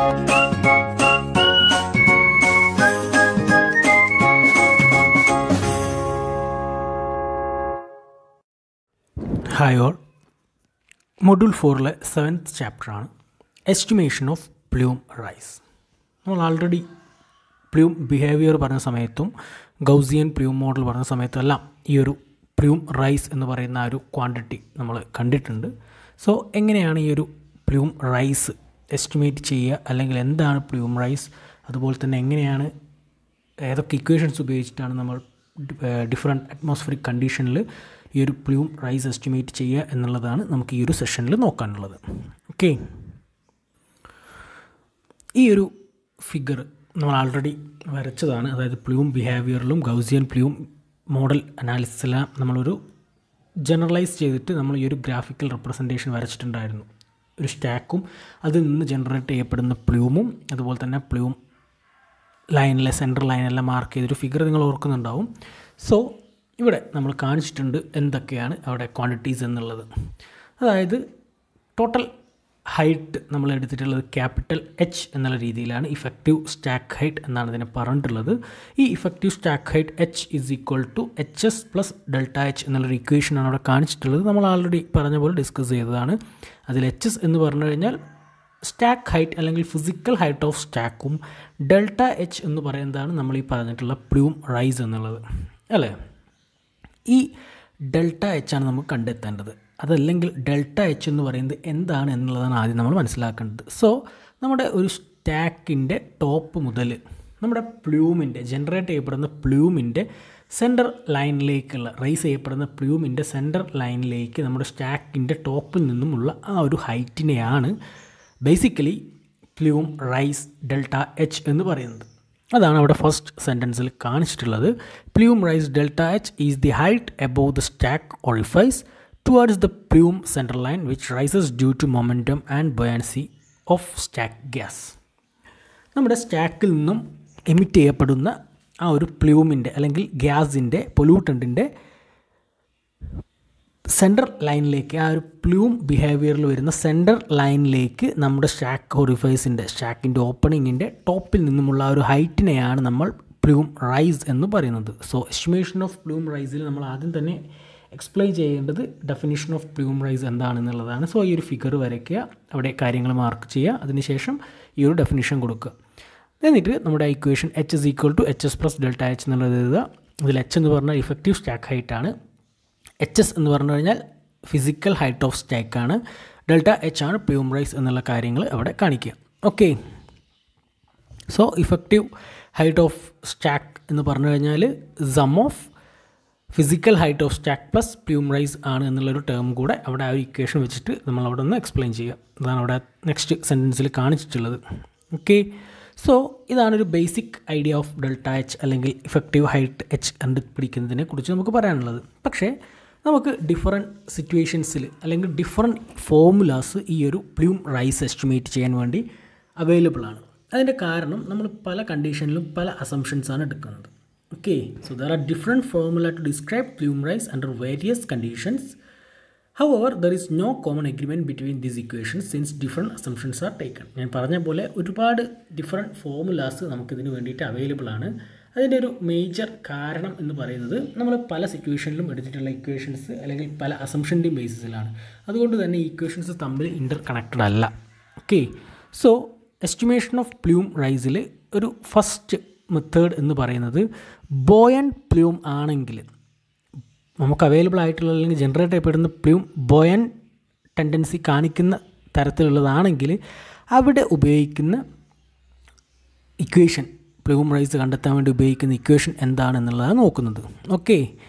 Hi all. Module 4 7th chapter ആണ് estimation of plume rice. നമ്മൾ already plume behaviour പറഞ്ഞ സമയത്തും ഗൗസിയൻ പ്ലൂം മോഡൽ പറഞ്ഞ സമയത്തും എല്ലാം ഈ ഒരു പ്ലൂം റൈസ് എന്ന് പറയുന്ന ഒരു ക്വാണ്ടിറ്റി നമ്മൾ കണ്ടിട്ടുണ്ട്. സോ എങ്ങനെയാണ് ഈ ഒരു പ്ലൂം റൈസ് എസ്റ്റിമേറ്റ് ചെയ്യുക, അല്ലെങ്കിൽ എന്താണ് പ്ലൂം റൈസ്, അതുപോലെ തന്നെ എങ്ങനെയാണ് ഏതൊക്കെ ഇക്വേഷൻസ് ഉപയോഗിച്ചിട്ടാണ് നമ്മൾ ഡിഫറെൻറ്റ് അറ്റ്മോസ്ഫിയറിക് കണ്ടീഷനിൽ ഈ ഒരു പ്ലൂം റൈസ് എസ്റ്റിമേറ്റ് ചെയ്യുക എന്നുള്ളതാണ് നമുക്ക് ഈ ഒരു സെഷനിൽ നോക്കാനുള്ളത്. ഓക്കെ, ഈ ഒരു ഫിഗർ നമ്മൾ ആൾറെഡി വരച്ചതാണ്. അതായത് പ്ലൂം ബിഹേവിയറിലും ഗൗസിയൻ പ്ലൂം മോഡൽ അനാലിസിസിലും നമ്മളൊരു ജനറലൈസ് ചെയ്തിട്ട് നമ്മൾ ഈ ഒരു ഗ്രാഫിക്കൽ റെപ്രസെൻറ്റേഷൻ വരച്ചിട്ടുണ്ടായിരുന്നു. ഒരു സ്റ്റാക്കും അതിൽ നിന്ന് ജനറേറ്റ് ചെയ്യപ്പെടുന്ന പ്ലൂമും അതുപോലെ തന്നെ പ്ലൂം ലൈനിലെ സെൻട്രൽ ലൈനെല്ലാം മാർക്ക് ചെയ്തൊരു ഫിഗർ നിങ്ങൾ ഓർക്കുന്നുണ്ടാവും. സോ ഇവിടെ നമ്മൾ കാണിച്ചിട്ടുണ്ട് എന്തൊക്കെയാണ് അവിടെ ക്വാണ്ടിറ്റീസ് എന്നുള്ളത്. അതായത് ടോട്ടൽ ഹൈറ്റ് നമ്മൾ എടുത്തിട്ടുള്ളത് ക്യാപിറ്റൽ എച്ച് എന്നുള്ള രീതിയിലാണ്. ഇഫക്റ്റീവ് സ്റ്റാക്ക് ഹൈറ്റ് എന്നാണ് ഇതിനെ പറഞ്ഞിട്ടുള്ളത്. ഈ effective stack height H is equal to H S plus delta H എന്നുള്ളൊരു ഇക്വേഷനാണ് അവിടെ കാണിച്ചിട്ടുള്ളത്. നമ്മൾ ആൾറെഡി പറഞ്ഞ പോലെ ഡിസ്കസ് ചെയ്തതാണ്. അതിൽ എച്ച് എസ് എന്ന് പറഞ്ഞു കഴിഞ്ഞാൽ സ്റ്റാക്ക് ഹൈറ്റ് അല്ലെങ്കിൽ ഫിസിക്കൽ ഹൈറ്റ് ഓഫ് സ്റ്റാക്കും, ഡെൽറ്റ എച്ച് എന്ന് പറയുന്നതാണ് നമ്മൾ ഈ പറഞ്ഞിട്ടുള്ള പ്ലൂം റൈസ് എന്നുള്ളത്, അല്ലേ? ഈ ഡെൽറ്റ എച്ച് ആണ് നമുക്ക് കണ്ടെത്തേണ്ടത്. അതല്ലെങ്കിൽ ഡെൽറ്റ എച്ച് എന്ന് പറയുന്നത് എന്താണ് എന്നുള്ളതാണ് ആദ്യം നമ്മൾ മനസ്സിലാക്കേണ്ടത്. സോ നമ്മുടെ ഒരു സ്റ്റാക്കിൻ്റെ ടോപ്പ് മുതൽ നമ്മുടെ പ്ലൂമിൻ്റെ ജനറേറ്റ് ചെയ്യപ്പെടുന്ന പ്ലൂമിൻ്റെ സെൻറ്റർ ലൈനിലേക്കുള്ള റൈസ് ചെയ്യപ്പെടുന്ന പ്ലൂമിൻ്റെ സെൻറ്റർ ലൈനിലേക്ക് നമ്മുടെ സ്റ്റാക്കിൻ്റെ ടോപ്പിൽ നിന്നുമുള്ള ആ ഒരു ഹൈറ്റിനെയാണ് basically plume rise delta H എന്ന് പറയുന്നത്. അതാണ് അവിടെ ഫസ്റ്റ് സെൻറ്റൻസിൽ കാണിച്ചിട്ടുള്ളത്. Plume rise delta H is the height above the stack orifice towards the plume central line which rises due to momentum and buoyancy of stack gas. നമ്മുടെ സ്റ്റാക്കിൽ നിന്നും emit ചെയ്യപ്പെടുന്ന ആ ഒരു പ്ലൂമിൻ്റെ അല്ലെങ്കിൽ ഗ്യാസിൻ്റെ പൊല്യൂട്ടൻറ്റിൻ്റെ സെൻറ്റർ ലൈനിലേക്ക്, ആ ഒരു പ്ലൂം ബിഹേവിയറിൽ വരുന്ന സെൻറ്റർ ലൈനിലേക്ക് നമ്മുടെ സ്റ്റാക്ക് ഓറിഫൈസിൻ്റെ സ്റ്റാക്കിൻ്റെ ഓപ്പണിങ്ങിൻ്റെ ടോപ്പിൽ നിന്നുമുള്ള ആ ഒരു ഹൈറ്റിനെയാണ് നമ്മൾ പ്ലൂം റൈസ് എന്ന് പറയുന്നത്. സോ എസ്റ്റിമേഷൻ ഓഫ് പ്ലൂം റൈസിൽ നമ്മൾ ആദ്യം തന്നെ എക്സ്പ്ലെയിൻ ചെയ്യേണ്ടത് definition of plume rice എന്താണെന്നുള്ളതാണ്. So ഈ ഒരു ഫിഗർ വരയ്ക്കുക, അവിടെ കാര്യങ്ങൾ മാർക്ക് ചെയ്യുക, അതിനുശേഷം ഈ ഒരു ഡെഫിനിഷൻ കൊടുക്കുക. എന്നിട്ട് നമ്മുടെ equation H is equal to H S plus delta H എന്നുള്ളത് എഴുതുക. ഇതിൽ എച്ച് എന്ന് പറഞ്ഞാൽ ഇഫക്റ്റീവ് സ്റ്റാക്ക് ഹൈറ്റ് ആണ്, എച്ച് എസ് എന്ന് പറഞ്ഞു കഴിഞ്ഞാൽ ഫിസിക്കൽ ഹൈറ്റ് ഓഫ് സ്റ്റാക്കാണ്, ഡെൽറ്റ എച്ച് ആണ് പ്ലൂം റൈസ് എന്നുള്ള കാര്യങ്ങൾ അവിടെ കാണിക്കുക. Okay, so effective height of stack എന്ന് പറഞ്ഞു കഴിഞ്ഞാൽ sum of physical height of stack plus plume rise ആണ് എന്നുള്ളൊരു ടേം കൂടെ അവിടെ ആ ഒരു ഇക്വേഷൻ വെച്ചിട്ട് നമ്മൾ അവിടെ ഒന്ന് എക്സ്പ്ലെയിൻ ചെയ്യുക. അതാണ് അവിടെ നെക്സ്റ്റ് സെൻറ്റൻസിൽ കാണിച്ചിട്ടുള്ളത്. ഓക്കെ, സോ ഇതാണൊരു basic idea of delta H അല്ലെങ്കിൽ ഇഫക്റ്റീവ് ഹൈറ്റ് എച്ച് കണ്ടുപിടിക്കുന്നതിനെ കുറിച്ച് നമുക്ക് പറയാനുള്ളത്. പക്ഷേ നമുക്ക് ഡിഫറെൻറ്റ് സിറ്റുവേഷൻസിൽ അല്ലെങ്കിൽ ഡിഫറെൻറ്റ് ഫോർമുലാസ് ഈ ഒരു പ്ലൂം റൈസ് എസ്റ്റിമേറ്റ് ചെയ്യാൻ വേണ്ടി അവൈലബിൾ ആണ്. അതിൻ്റെ കാരണം നമ്മൾ പല കണ്ടീഷനിലും പല അസംഷൻസാണ് എടുക്കുന്നത്. Okay, so there are different formula to describe plume rise under various conditions. However, there is no common agreement between these equations since different assumptions are taken. ഞാൻ പറഞ്ഞ പോലെ ഒരുപാട് ഡിഫറെൻറ്റ് ഫോർമുലാസ് നമുക്കിതിന് വേണ്ടിയിട്ട് അവൈലബിൾ ആണ്. അതിൻ്റെ ഒരു മേജർ കാരണം എന്ന് പറയുന്നത് നമ്മൾ പല സിറ്റുവേഷനിലും എടുത്തിട്ടുള്ള ഇക്വേഷൻസ് അല്ലെങ്കിൽ പല അസംഷൻ്റെയും ബേസിസിലാണ്. അതുകൊണ്ട് തന്നെ ഈ ഇക്വേഷൻസ് തമ്മിൽ ഇൻ്റർ കണക്റ്റഡ് അല്ല. Okay, so estimation of plume റൈസിൽ ഒരു ഫസ്റ്റ് മെത്തേഡ് എന്ന് പറയുന്നത് ബോയൻ പ്ലൂം ആണെങ്കിൽ നമുക്ക് അവൈലബിൾ ആയിട്ടുള്ള അല്ലെങ്കിൽ ജനറേറ്റ് ചെയ്യപ്പെടുന്ന പ്ലൂം ബോയൻ ടെൻഡൻസി കാണിക്കുന്ന തരത്തിലുള്ളതാണെങ്കിൽ അവിടെ ഉപയോഗിക്കുന്ന ഇക്വേഷൻ, പ്ലൂം റൈസ് കണ്ടെത്താൻ വേണ്ടി ഉപയോഗിക്കുന്ന ഇക്വേഷൻ എന്താണെന്നുള്ളതാണ് നോക്കുന്നത്. Okay,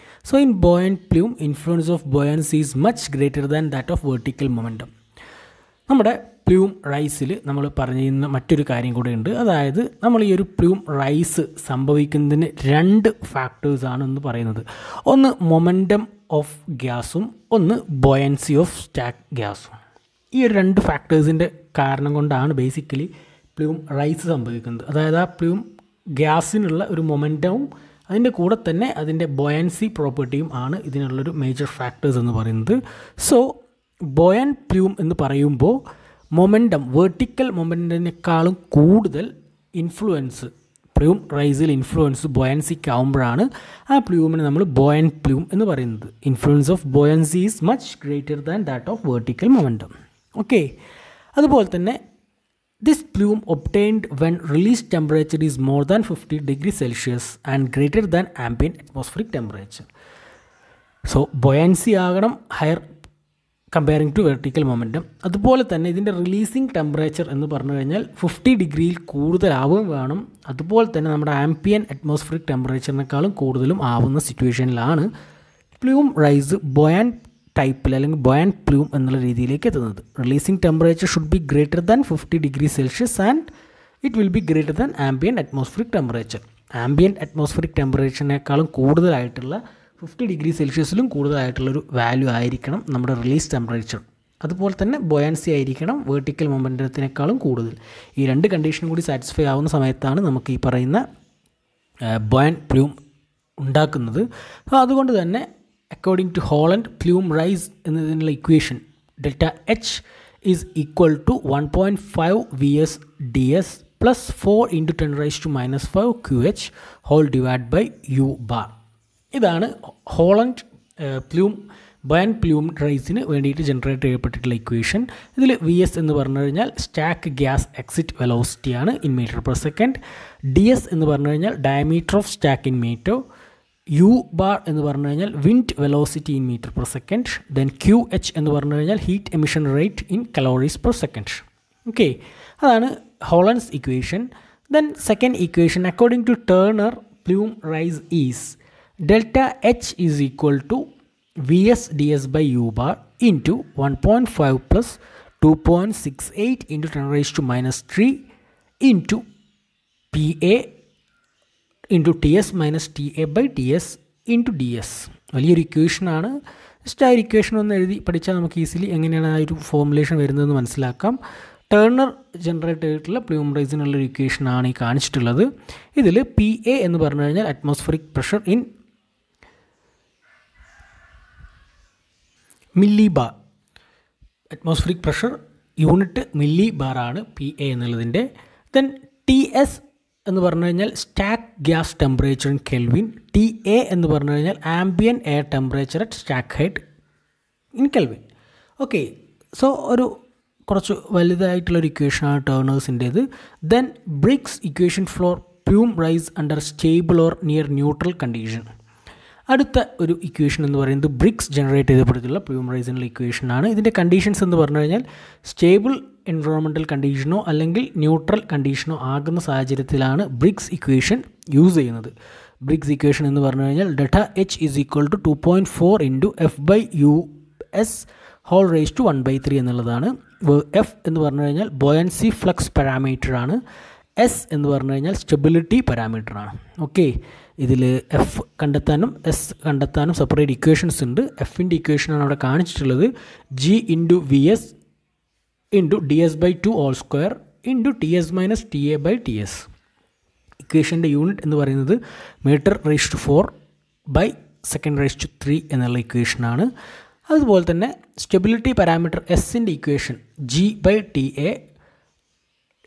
so in buoyant plume influence of buoyancy is much greater than that of vertical momentum. നമ്മുടെ പ്ലൂം റൈസിൽ നമ്മൾ പറയുന്ന മറ്റൊരു കാര്യം കൂടെ ഉണ്ട്. അതായത് നമ്മൾ ഈ ഒരു പ്ലൂം റൈസ് സംഭവിക്കുന്നതിന് രണ്ട് ഫാക്ടേഴ്സാണ് എന്ന് പറയുന്നത്. ഒന്ന് മൊമെൻറ്റം ഓഫ് ഗ്യാസും ഒന്ന് ബോയൻസി ഓഫ് സ്റ്റാക്ക് ഗ്യാസും. ഈ ഒരു രണ്ട് ഫാക്ടേഴ്സിൻ്റെ കാരണം കൊണ്ടാണ് ബേസിക്കലി പ്ലൂം റൈസ് സംഭവിക്കുന്നത്. അതായത് ആ പ്ലൂം ഗ്യാസിനുള്ള ഒരു മൊമെൻറ്റവും അതിൻ്റെ കൂടെ തന്നെ അതിൻ്റെ ബോയൻസി പ്രോപ്പർട്ടിയും ആണ് ഇതിനുള്ളൊരു മേജർ ഫാക്ടേഴ്സ് എന്ന് പറയുന്നത്. സോ ബോയൻ പ്ലൂം എന്ന് പറയുമ്പോൾ മൊമെൻറ്റം വേർട്ടിക്കൽ മൊമെൻറ്റത്തിനേക്കാളും കൂടുതൽ ഇൻഫ്ലുവൻസ് പ്ലൂം റൈസിൽ ഇൻഫ്ലുവൻസ് ബോയൻസിക്ക് ആകുമ്പോഴാണ് ആ പ്ലൂമിനെ നമ്മൾ ബോയൻ പ്ലൂം എന്ന് പറയുന്നത്. Influence of buoyancy is much greater than that of vertical momentum. Okay, അതുപോലെ തന്നെ this plume obtained when release temperature is more than 50 degree Celsius and greater than ambient atmospheric temperature. So buoyancy ആകണം higher comparing to vertical momentum. അതുപോലെ തന്നെ ഇതിൻ്റെ releasing temperature എന്ന് പറഞ്ഞു കഴിഞ്ഞാൽ 50 ഡിഗ്രിയിൽ കൂടുതലാവുകയും വേണം. അതുപോലെ തന്നെ നമ്മുടെ ആംബിയൻ അറ്റ്മോസ്ഫിയറിക് ടെമ്പറേച്ചറിനേക്കാളും കൂടുതലും ആവുന്ന സിറ്റുവേഷനിലാണ് പ്ലൂം റൈസ് ബോയാൻ ടൈപ്പിൽ അല്ലെങ്കിൽ ബോയാൻ പ്ലൂം എന്നുള്ള രീതിയിലേക്ക് എത്തുന്നത്. Releasing temperature should be greater than 50 degree Celsius and it will be greater than ambient atmospheric temperature. Ambient atmospheric ടെമ്പറേച്ചറിനേക്കാളും കൂടുതലായിട്ടുള്ള 50 ഡിഗ്രി സെൽഷ്യസിലും കൂടുതലായിട്ടുള്ളൊരു വാല്യൂ ആയിരിക്കണം നമ്മുടെ റിലീസ് ടെമ്പറേച്ചർ. അതുപോലെ തന്നെ ബോയാൻസി ആയിരിക്കണം വേർട്ടിക്കൽ മൊമെൻറ്റത്തിനേക്കാളും കൂടുതൽ. ഈ രണ്ട് കണ്ടീഷനും കൂടി സാറ്റിസ്ഫൈ ആവുന്ന സമയത്താണ് നമുക്ക് ഈ പറയുന്ന ബോയൻ പ്ലൂം ഉണ്ടാക്കുന്നത്. അതുകൊണ്ട് തന്നെ according to Holland plume rise എന്നതിനുള്ള equation delta H is equal to 1.5 VS DS plus 4 × 10⁻⁻5 QH whole divide by U bar. ഇതാണ് ഹോളണ്ട് പ്ലൂം ബോയൻ പ്ലൂം റൈസിന് വേണ്ടിയിട്ട് ജനറേറ്റ് ചെയ്യപ്പെട്ടിട്ടുള്ള ഇക്വേഷൻ. ഇതിൽ VS എന്ന് പറഞ്ഞു കഴിഞ്ഞാൽ സ്റ്റാക്ക് ഗ്യാസ് എക്സിറ്റ് വെലോസിറ്റിയാണ് in metre per second. DS എന്ന് പറഞ്ഞു കഴിഞ്ഞാൽ diameter of stack in metre. U bar എന്ന് പറഞ്ഞു കഴിഞ്ഞാൽ wind velocity in metre per second. Then QH എന്ന് പറഞ്ഞു കഴിഞ്ഞാൽ heat emission rate in calories per second. Okay, അതാണ് Holland's equation. Then second equation according to Turner plume rise is delta H is equal to VS DS by U bar into 1.5 plus 2.68 into 10⁻³ into PA into TS minus TA by TS into DS. വലിയൊരു ഇക്വേഷനാണ്. Just ആ ഒരു equation ഒന്ന് എഴുതി പഠിച്ചാൽ നമുക്ക് easily എങ്ങനെയാണ് ആ ഒരു ഫോർമുലേഷൻ വരുന്നതെന്ന് മനസ്സിലാക്കാം. ടേർണർ ജനറേറ്റ് ചെയ്തിട്ടുള്ള പ്ലൂം റൈസിനുള്ളൊരു ഇക്വേഷനാണ് ഈ കാണിച്ചിട്ടുള്ളത്. ഇതിൽ PA എന്ന് പറഞ്ഞു കഴിഞ്ഞാൽ atmospheric pressure in millibar. Atmospheric pressure unit മില്ലി ബാറാണ് PA എന്നുള്ളതിൻ്റെ. ദെൻ TS എന്ന് പറഞ്ഞു കഴിഞ്ഞാൽ stack gas temperature in Kelvin. TA എന്ന് പറഞ്ഞു കഴിഞ്ഞാൽ ambient air temperature at stack height in Kelvin. Okay, so ഒരു കുറച്ച് വലുതായിട്ടുള്ളൊരു ഇക്വേഷനാണ് ടേർണേഴ്സിൻ്റേത്. Then Briggs equation for plume rise under stable or near neutral condition. അടുത്ത ഒരു ഇക്വേഷൻ എന്ന് പറയുന്നത് ബ്രിഗ്സ് ജനറേറ്റ് ചെയ്തപ്പെടുത്തിയുള്ള പ്ലൂം റൈസിനുള്ള ഇക്വേഷനാണ്. ഇതിൻ്റെ കണ്ടീഷൻസ് എന്ന് പറഞ്ഞു കഴിഞ്ഞാൽ സ്റ്റേബിൾ എൻവയോൺമെൻറ്റൽ കണ്ടീഷനോ അല്ലെങ്കിൽ ന്യൂട്രൽ കണ്ടീഷനോ ആകുന്ന സാഹചര്യത്തിലാണ് ബ്രിഗ്സ് ഇക്വേഷൻ യൂസ് ചെയ്യുന്നത്. ബ്രിഗ്സ് ഇക്വേഷൻ എന്ന് പറഞ്ഞു കഴിഞ്ഞാൽ delta H is equal to 2.4 × F/US whole raise to 1/3 എന്നുള്ളതാണ്. F എന്ന് പറഞ്ഞു കഴിഞ്ഞാൽ ബോയൻസി ഫ്ലക്സ് പാരാമീറ്റർ ആണ്. S എന്ന് പറഞ്ഞു കഴിഞ്ഞാൽ സ്റ്റെബിലിറ്റി പാരാമീറ്റർ ആണ്. ഓക്കെ, ഇതിൽ F കണ്ടെത്താനും S കണ്ടെത്താനും സെപ്പറേറ്റ് ഇക്വേഷൻസ് ഉണ്ട്. Fൻ്റെ ഇക്വേഷനാണ് അവിടെ കാണിച്ചിട്ടുള്ളത്. G × VS × DS/2 whole square × TS minus TA by TS. ഇക്വേഷൻ്റെ യൂണിറ്റ് എന്ന് പറയുന്നത് m/4 by s/3 എന്നുള്ള ഇക്വേഷനാണ്. അതുപോലെ തന്നെ സ്റ്റെബിലിറ്റി പാരാമീറ്റർ Sൻ്റെ equation G/TA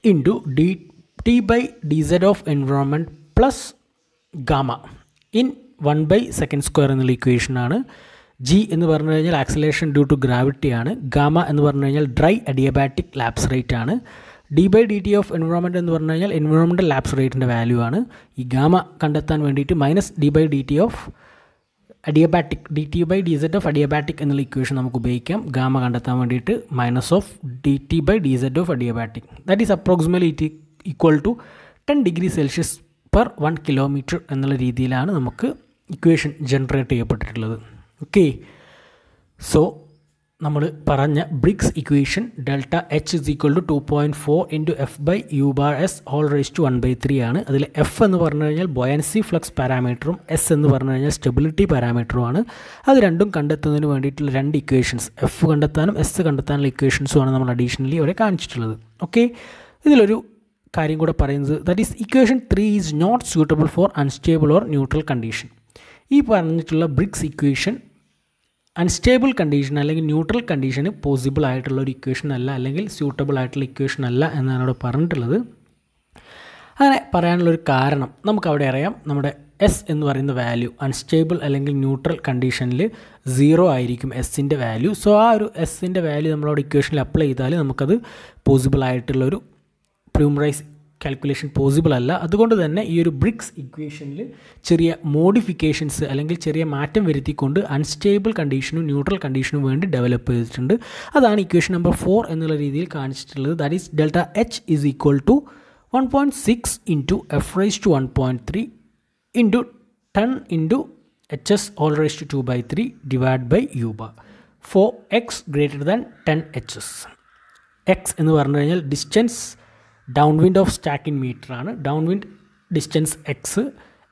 × T/dz of environment plus gamma in 1/s² എന്നുള്ള ഇക്വേഷനാണ്. G എന്ന് പറഞ്ഞു കഴിഞ്ഞാൽ ആക്സലേഷൻ ഡ്യൂ ടു ഗ്രാവിറ്റി ആണ്. ഗാമ എന്ന് പറഞ്ഞു കഴിഞ്ഞാൽ ഡ്രൈ അഡിയബാറ്റിക് ലാപ്സ് റേറ്റ് ആണ്. D/dt ഓഫ് എൻവയോൺമെൻറ്റ് എന്ന് പറഞ്ഞു കഴിഞ്ഞാൽ എൻവയോൺമെൻറ്റൽ ലാപ്സ് റേറ്റിൻ്റെ വാല്യൂ ആണ്. ഈ ഗാമ കണ്ടെത്താൻ വേണ്ടിയിട്ട് -d/dt of adiabatic dt/dz of adiabatic എന്നുള്ള ഇക്വേഷൻ നമുക്ക് ഉപയോഗിക്കാം. ഗാമ കണ്ടെത്താൻ വേണ്ടിയിട്ട് -dt/dz of adiabatic that is approximately equal to 10 degree Celsius per 1 kilometre എന്നുള്ള രീതിയിലാണ് നമുക്ക് ഇക്വേഷൻ ജനറേറ്റ് ചെയ്യപ്പെട്ടിട്ടുള്ളത്. ഓക്കെ, സോ നമ്മൾ പറഞ്ഞ Briggs equation delta H is equal to 2.4 × F/U bar S whole raise to 1/3 ആണ്. അതിൽ F എന്ന് പറഞ്ഞു കഴിഞ്ഞാൽ ബോയൻസി ഫ്ലക്സ് പാരാമീറ്ററും S എന്ന് പറഞ്ഞു കഴിഞ്ഞാൽ സ്റ്റെബിലിറ്റി പാരാമീറ്ററുമാണ്. അത് രണ്ടും കണ്ടെത്തുന്നതിന് വേണ്ടിയിട്ടുള്ള രണ്ട് ഇക്വേഷൻസ് F കണ്ടെത്താനും S കണ്ടെത്താനുള്ള ഇക്വേഷൻസുമാണ് നമ്മൾ അഡീഷണലി ഇവിടെ കാണിച്ചിട്ടുള്ളത്. ഓക്കെ, ഇതിലൊരു കാര്യം കൂടെ പറയുന്നത് that is equation 3 is not suitable for unstable or neutral condition. ഈ പറഞ്ഞിട്ടുള്ള ബ്രിഗ്സ് ഇക്വേഷൻ അൺസ്റ്റേബിൾ കണ്ടീഷൻ അല്ലെങ്കിൽ ന്യൂട്രൽ കണ്ടീഷന് പോസിബിൾ ആയിട്ടുള്ള ഒരു ഇക്വേഷൻ അല്ല, അല്ലെങ്കിൽ സ്യൂട്ടബിൾ ആയിട്ടുള്ള ഇക്വേഷൻ അല്ല എന്നാണ് അവിടെ പറഞ്ഞിട്ടുള്ളത്. അങ്ങനെ പറയാനുള്ളൊരു കാരണം നമുക്കവിടെ അറിയാം, നമ്മുടെ എസ് എന്ന് പറയുന്ന വാല്യൂ അൺസ്റ്റേബിൾ അല്ലെങ്കിൽ ന്യൂട്രൽ കണ്ടീഷനിൽ 0 ആയിരിക്കും എസിൻ്റെ വാല്യൂ. സോ ആ ഒരു എസിൻ്റെ വാല്യൂ നമ്മളവിടെ ഇക്വേഷനിൽ അപ്ലൈ ചെയ്താൽ നമുക്കത് പോസിബിൾ ആയിട്ടുള്ളൊരു പ്ലൂം റൈസ് കാൽക്കുലേഷൻ പോസിബിൾ അല്ല. അതുകൊണ്ട് തന്നെ ഈ ഒരു ബ്രിക്സ് ഇക്വേഷനിൽ ചെറിയ മോഡിഫിക്കേഷൻസ് അല്ലെങ്കിൽ ചെറിയ മാറ്റം വരുത്തിക്കൊണ്ട് അൺസ്റ്റേബിൾ കണ്ടീഷനും ന്യൂട്രൽ കണ്ടീഷനും വേണ്ടി ഡെവലപ്പ് ചെയ്തിട്ടുണ്ട്. അതാണ് ഇക്വേഷൻ നമ്പർ 4 എന്നുള്ള രീതിയിൽ കാണിച്ചിട്ടുള്ളത്. That is delta H is equal to 1.6 into F raise to 1.3 into 10 into H S whole raise to 2/3 divide by U bar for X greater than 10 H S. X എന്ന് പറഞ്ഞു കഴിഞ്ഞാൽ distance down wind of stack in metre ആണ്. Down wind distance X.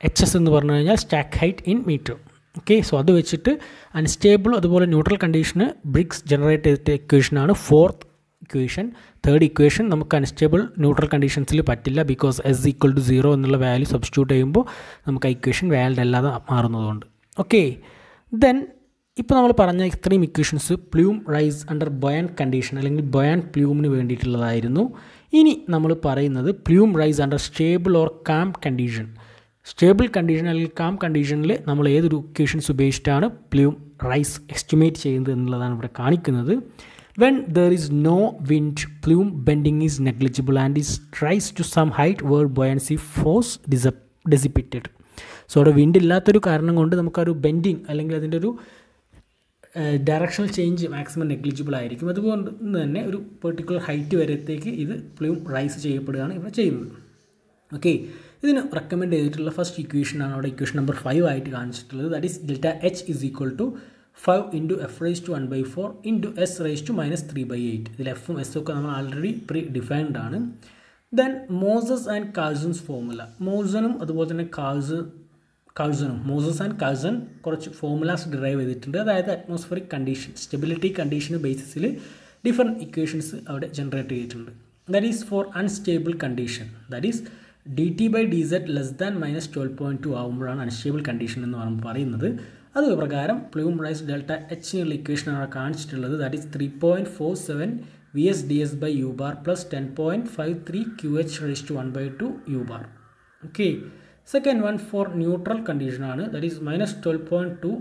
H S എന്ന് പറഞ്ഞു കഴിഞ്ഞാൽ stack height in metre. Okay, so അത് വെച്ചിട്ട് unstable അതുപോലെ ന്യൂട്രൽ കണ്ടീഷന് ബ്രിക്സ് ജനറേറ്റ് ചെയ്ത ഇക്വേഷനാണ് 4th ഇക്വേഷൻ. 3rd ഇക്വേഷൻ നമുക്ക് അൺസ്റ്റേബിൾ ന്യൂട്രൽ കണ്ടീഷൻസിൽ പറ്റില്ല, ബിക്കോസ് എസ് ഈക്വൽ ടു 0 എന്നുള്ള വാല്യൂ സബ്സ്റ്റിറ്റ്യൂട്ട് ചെയ്യുമ്പോൾ നമുക്ക് ആ ഇക്വേഷൻ വാലിഡ് അല്ലാതെ മാറുന്നതുകൊണ്ട്. ഓക്കെ, ദെൻ ഇപ്പോൾ നമ്മൾ പറഞ്ഞ ഇത്രയും equations plume rise under buoyant condition അല്ലെങ്കിൽ ബൊയാൻ പ്ലൂമിന് വേണ്ടിയിട്ടുള്ളതായിരുന്നു. ഇനി നമ്മൾ പറയുന്നത് plume rise under stable or calm condition. Stable condition അല്ലെങ്കിൽ കാം കണ്ടീഷനിൽ നമ്മൾ ഏതൊരു ഇക്വേഷൻസ് ഉപയോഗിച്ചിട്ടാണ് പ്ലൂം റൈസ് എസ്റ്റിമേറ്റ് ചെയ്യുന്നത് എന്നുള്ളതാണ് ഇവിടെ കാണിക്കുന്നത്. When there is no wind, plume bending is negligible and is rise to some height where buoyancy force dissipated. So അവിടെ വിൻഡ് ഇല്ലാത്തൊരു കാരണം കൊണ്ട് നമുക്കൊരു ബെൻഡിങ് അല്ലെങ്കിൽ അതിൻ്റെ ഒരു ഡയറക്ഷണൽ ചേഞ്ച് മാക്സിമം നെഗ്ലിജിബിൾ ആയിരിക്കും. അതുകൊണ്ട് തന്നെ ഒരു പെർട്ടിക്കുലർ ഹൈറ്റ് വരത്തേക്ക് ഇത് പ്ലൂം റൈസ് ചെയ്യപ്പെടുകയാണ് ഇവിടെ ചെയ്യുന്നത്. ഓക്കെ, ഇതിന് റെക്കമെൻഡ് ചെയ്തിട്ടുള്ള ഫസ്റ്റ് ഇക്വേഷനാണ് അവിടെ ഇക്വേഷൻ നമ്പർ 5 ആയിട്ട് കാണിച്ചിട്ടുള്ളത്. That is delta H is equal to 5 into F raise to 1/4 into S raise to -3/8. ഇതിൽ എഫും എസും ഒക്കെ നമ്മൾ ആൾറെഡി പ്രീ ഡിഫൈൻഡ് ആണ്. Then Moses and Carlson's formula. മോസനും അതുപോലെ തന്നെ കാൾസണും മോസസ് ആൻഡ് കാൾസൺ കുറച്ച് ഫോർമുലാസ് ഡിറൈവ് ചെയ്തിട്ടുണ്ട്. അതായത് അറ്റ്മോസ്ഫിയറിക് കണ്ടീഷൻ, സ്റ്റെബിലിറ്റി കണ്ടീഷൻ ബേസിസിൽ ഡിഫറെൻറ്റ് ഇക്വേഷൻസ് അവിടെ ജനറേറ്റ് ചെയ്തിട്ടുണ്ട്. That is for unstable condition. That is dt/dz less than -12.2 ആകുമ്പോഴാണ് അൺസ്റ്റേബിൾ കണ്ടീഷൻ എന്ന് പറയുന്നത്. അത് പ്രകാരം പ്ലൂം റൈസ് ഡെൽറ്റ എച്ചിനുള്ള ഇക്വേഷനാണ് കാണിച്ചിട്ടുള്ളത്. That is 3.47 VS/ds/u bar plus 10.53 QH raised to 1/2 u bar. Okay, second one for neutral കണ്ടീഷനാണ്. That is -12.2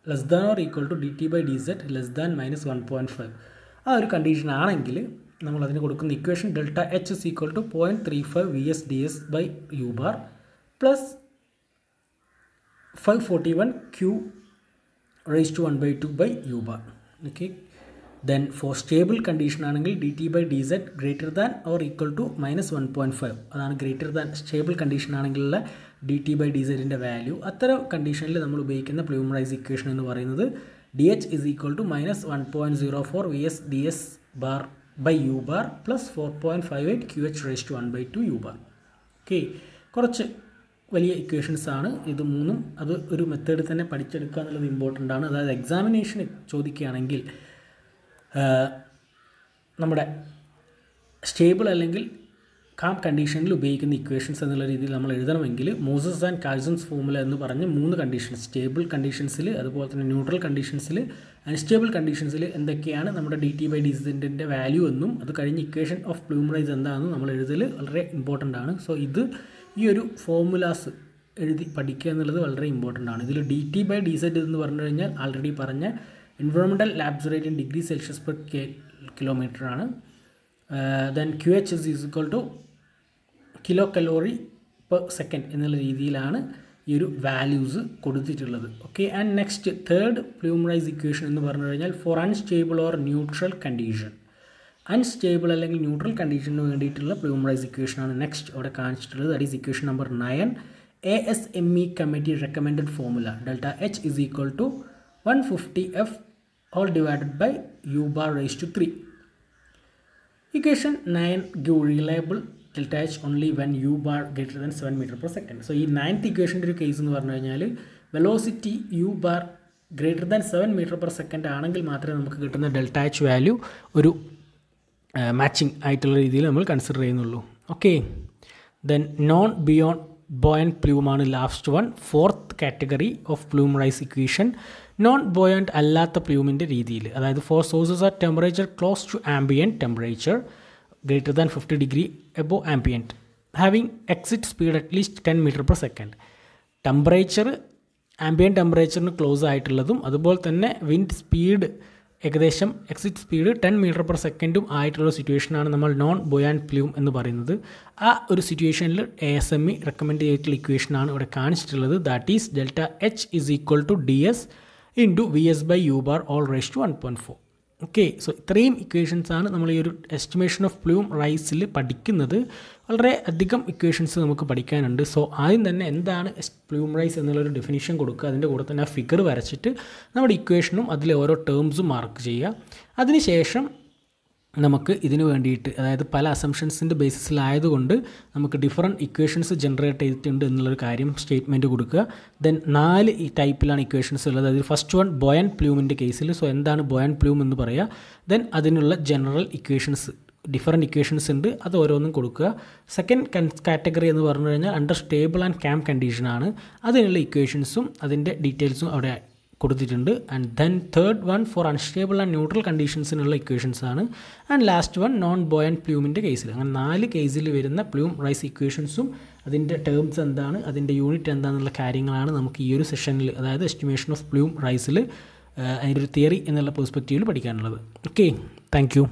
less than or equal to dt/dz less than -1.5. ആ ഒരു കണ്ടീഷൻ ആണെങ്കിൽ നമ്മൾ അതിന് കൊടുക്കുന്ന equation delta H is equal to 0.35 VS/ds/u bar plus 541 Q raised to 1/2 bar. Okay, then for stable condition ആണെങ്കിൽ dt/dz greater than or equal to -1.5. അതാണ് greater than stable condition ആണെങ്കിലുള്ള dt/dzൻ്റെ വാല്യൂ. അത്തരം കണ്ടീഷനിൽ നമ്മൾ ഉപയോഗിക്കുന്ന പ്ലൂം റൈസ് ഇക്വേഷൻ എന്ന് പറയുന്നത് dh is equal to -1.04 VS/ds/u bar plus 4.58 QH raised to 1/2 u bar. Okay, കുറച്ച് വലിയ ഇക്വേഷൻസ് ആണ് ഇത് മൂന്നും. അത് ഒരു മെത്തേഡിൽ തന്നെ പഠിച്ചെടുക്കുക എന്നുള്ളത് ഇമ്പോർട്ടൻ്റ് ആണ്. അതായത് എക്സാമിനേഷന് ചോദിക്കുകയാണെങ്കിൽ നമ്മുടെ സ്റ്റേബിൾ അല്ലെങ്കിൽ കാം കണ്ടീഷനിൽ ഉപയോഗിക്കുന്ന ഇക്വേഷൻസ് എന്നുള്ള രീതിയിൽ നമ്മൾ എഴുതണമെങ്കിൽ മോസസ് ആൻഡ് കാൾസൺസ് ഫോർമുല എന്ന് പറഞ്ഞ് 3 കണ്ടീഷൻസ്, സ്റ്റേബിൾ കണ്ടീഷൻസിൽ അതുപോലെ തന്നെ ന്യൂട്രൽ കണ്ടീഷൻസിൽ അൺസ്റ്റേബിൾ കണ്ടീഷൻസിൽ എന്തൊക്കെയാണ് നമ്മുടെ dt/dzൻ്റെ വാല്യൂ എന്നും അത് കഴിഞ്ഞ് ഇക്വേഷൻ ഓഫ് പ്ലൂം റൈസ് എന്താണെന്നും നമ്മൾ എഴുതൽ വളരെ ഇമ്പോർട്ടൻ്റ് ആണ്. സോ ഈ ഒരു ഫോർമുലാസ് എഴുതി പഠിക്കുക എന്നുള്ളത് വളരെ ഇമ്പോർട്ടൻ്റ് ആണ്. ഇതിൽ dt/dz എന്ന് പറഞ്ഞു കഴിഞ്ഞാൽ ആൾറെഡി പറഞ്ഞ environmental lapse rate in degree Celsius per kilometre ആണ്. Then QH is equal to kilocalorie per second എന്നുള്ള രീതിയിലാണ് ഈ ഒരു വാല്യൂസ് കൊടുത്തിട്ടുള്ളത്. Okay, and next third plume rise equation എന്ന് പറഞ്ഞു കഴിഞ്ഞാൽ for unstable or neutral condition. Unstable അല്ലെങ്കിൽ ന്യൂട്രൽ കണ്ടീഷന് വേണ്ടിയിട്ടുള്ള പ്ലൂം റൈസ് ഇക്വേഷനാണ് നെക്സ്റ്റ് അവിടെ കാണിച്ചിട്ടുള്ളത്. That is equation number 9. ASME committee recommended formula delta H is equal to 150F all divided by u bar raised to 3. Equation 9 give reliable delta H only when u bar greater than 7 meter per second. So ഈ 9th ഇക്വേഷൻ്റെ ഒരു case എന്ന് പറഞ്ഞു കഴിഞ്ഞാൽ velocity u bar greater than 7 meter per second ആണെങ്കിൽ മാത്രമേ നമുക്ക് കിട്ടുന്ന delta H value ഒരു മാച്ചിങ് ആയിട്ടുള്ള രീതിയിൽ നമ്മൾ കൺസിഡർ ചെയ്യുന്നുള്ളൂ. Okay, then non beyond buoyant പ്ലൂമാണ് last one. 4th category of plume rise equation non buoyant അല്ലാത്ത പ്ലൂമിൻ്റെ രീതിയിൽ, അതായത് for sources are temperature close to ambient temperature greater than 50 degree above ambient having exit speed at least 10 metre per second. Temperature ambient ടെമ്പറേച്ചറിന് close ആയിട്ടുള്ളതും അതുപോലെ തന്നെ wind speed ഏകദേശം exit speed 10 metre per സെക്കൻഡും ആയിട്ടുള്ള സിറ്റുവേഷനാണ് നമ്മൾ നോൺ ബോയാൻറ്റ് പ്ലൂം എന്ന് പറയുന്നത്. ആ ഒരു സിറ്റുവേഷനിൽ ASME റെക്കമെൻഡ് ചെയ്തിട്ടുള്ള ഇക്വേഷനാണ് ഇവിടെ കാണിച്ചിട്ടുള്ളത്. That is delta H is equal to DS into VS/U bar all raised to 1.4. Okay, so ഇത്രയും ഇക്വേഷൻസാണ് നമ്മൾ ഈ ഒരു എസ്റ്റിമേഷൻ ഓഫ് പ്ലൂം റൈസിൽ പഠിക്കുന്നത്. വളരെ അധികം ഇക്വേഷൻസ് നമുക്ക് പഠിക്കാനുണ്ട്. സോ ആദ്യം തന്നെ എന്താണ് പ്ലൂം റൈസ് എന്നുള്ളൊരു ഡെഫിനിഷൻ കൊടുക്കുക, അതിൻ്റെ കൂടെ തന്നെ ആ ഫിഗർ വരച്ചിട്ട് നമ്മുടെ ഇക്വേഷനും അതിലെ ഓരോ ടേംസും മാർക്ക് ചെയ്യുക. അതിനുശേഷം നമുക്ക് ഇതിന് വേണ്ടിയിട്ട്, അതായത് പല അസംഷൻസിൻ്റെ ബേസിസിലായതുകൊണ്ട് നമുക്ക് ഡിഫറെൻറ്റ് ഇക്വേഷൻസ് ജനറേറ്റ് ചെയ്തിട്ടുണ്ട് എന്നുള്ളൊരു കാര്യം സ്റ്റേറ്റ്മെൻറ്റ് കൊടുക്കുക. ദെൻ 4 ഈ ടൈപ്പിലാണ് ഇക്വേഷൻസ് ഉള്ളത്. അതായത് ഫസ്റ്റ് വൺ ബോയൻ പ്ലൂമിൻ്റെ കേസിൽ, സോ എന്താണ് ബോയൻ പ്ലൂം എന്ന് പറയുക. ദെൻ അതിനുള്ള ജനറൽ ഇക്വേഷൻസ്, ഡിഫറെൻറ്റ് ഇക്വേഷൻസ് ഉണ്ട്, അത് ഓരോന്നും കൊടുക്കുക. സെക്കൻഡ് കാറ്റഗറി എന്ന് പറഞ്ഞു കഴിഞ്ഞാൽ അണ്ടർ സ്റ്റേബിൾ ആൻഡ് ക്യാം കണ്ടീഷനാണ്. അതിനുള്ള ഇക്വേഷൻസും അതിൻ്റെ ഡീറ്റെയിൽസും അവിടെ കൊടുത്തിട്ടുണ്ട്. And then third one for unstable and neutral കണ്ടീഷൻസിനുള്ള ഇക്വേഷൻസ് ആണ്. And last one non buoyant പ്ലൂമിൻ്റെ കേസിൽ. അങ്ങനെ 4 കേസിൽ വരുന്ന പ്ലൂം റൈസ് ഇക്വേഷൻസും അതിൻ്റെ ടേംസ് എന്താണ്, അതിൻ്റെ യൂണിറ്റ് എന്താണെന്നുള്ള കാര്യങ്ങളാണ് നമുക്ക് ഈ ഒരു സെഷനിൽ, അതായത് എസ്റ്റിമേഷൻ ഓഫ് പ്ലൂം റൈസിൽ അതിൻ്റെ ഒരു തിയറി എന്നുള്ള പെർസ്പെക്റ്റീവിൽ പഠിക്കാനുള്ളത്. Okay, thank you.